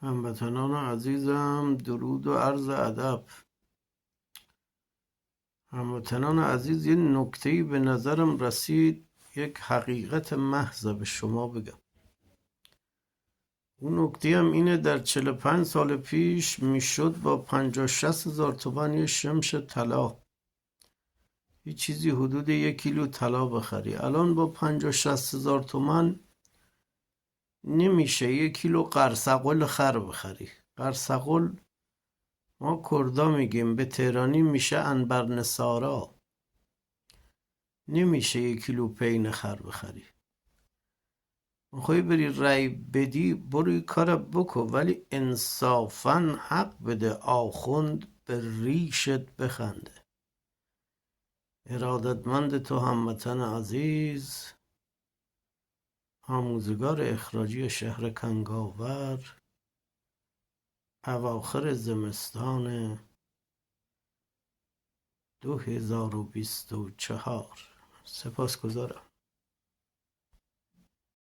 هموطنان عزیزم، درود و عرض ادب. هموطنان عزیز، یه نکته‌ای به نظرم رسید، یک حقیقت محض به شما بگم. اون نکته هم اینه: در 45 سال پیش میشد با 50-60 هزار تومان یه شمش طلا، یه چیزی حدود 1 کیلو طلا بخری. الان با 50-60 هزار تومان نمیشه 1 کیلو قرصقل خر بخری. قرصقل ما کردا میگیم، به تهرانی میشه انبرنسارا. نمیشه 1 کیلو پین خر بخری. میخوای بری رای بدی، برو کار بکن، ولی انصافا حق بده آخوند به ریشت بخنده. ارادتمند تو هموطن عزیز، آموزگار اخراجی شهر کنگاور، اواخر زمستان 2024. سپاسگزارم.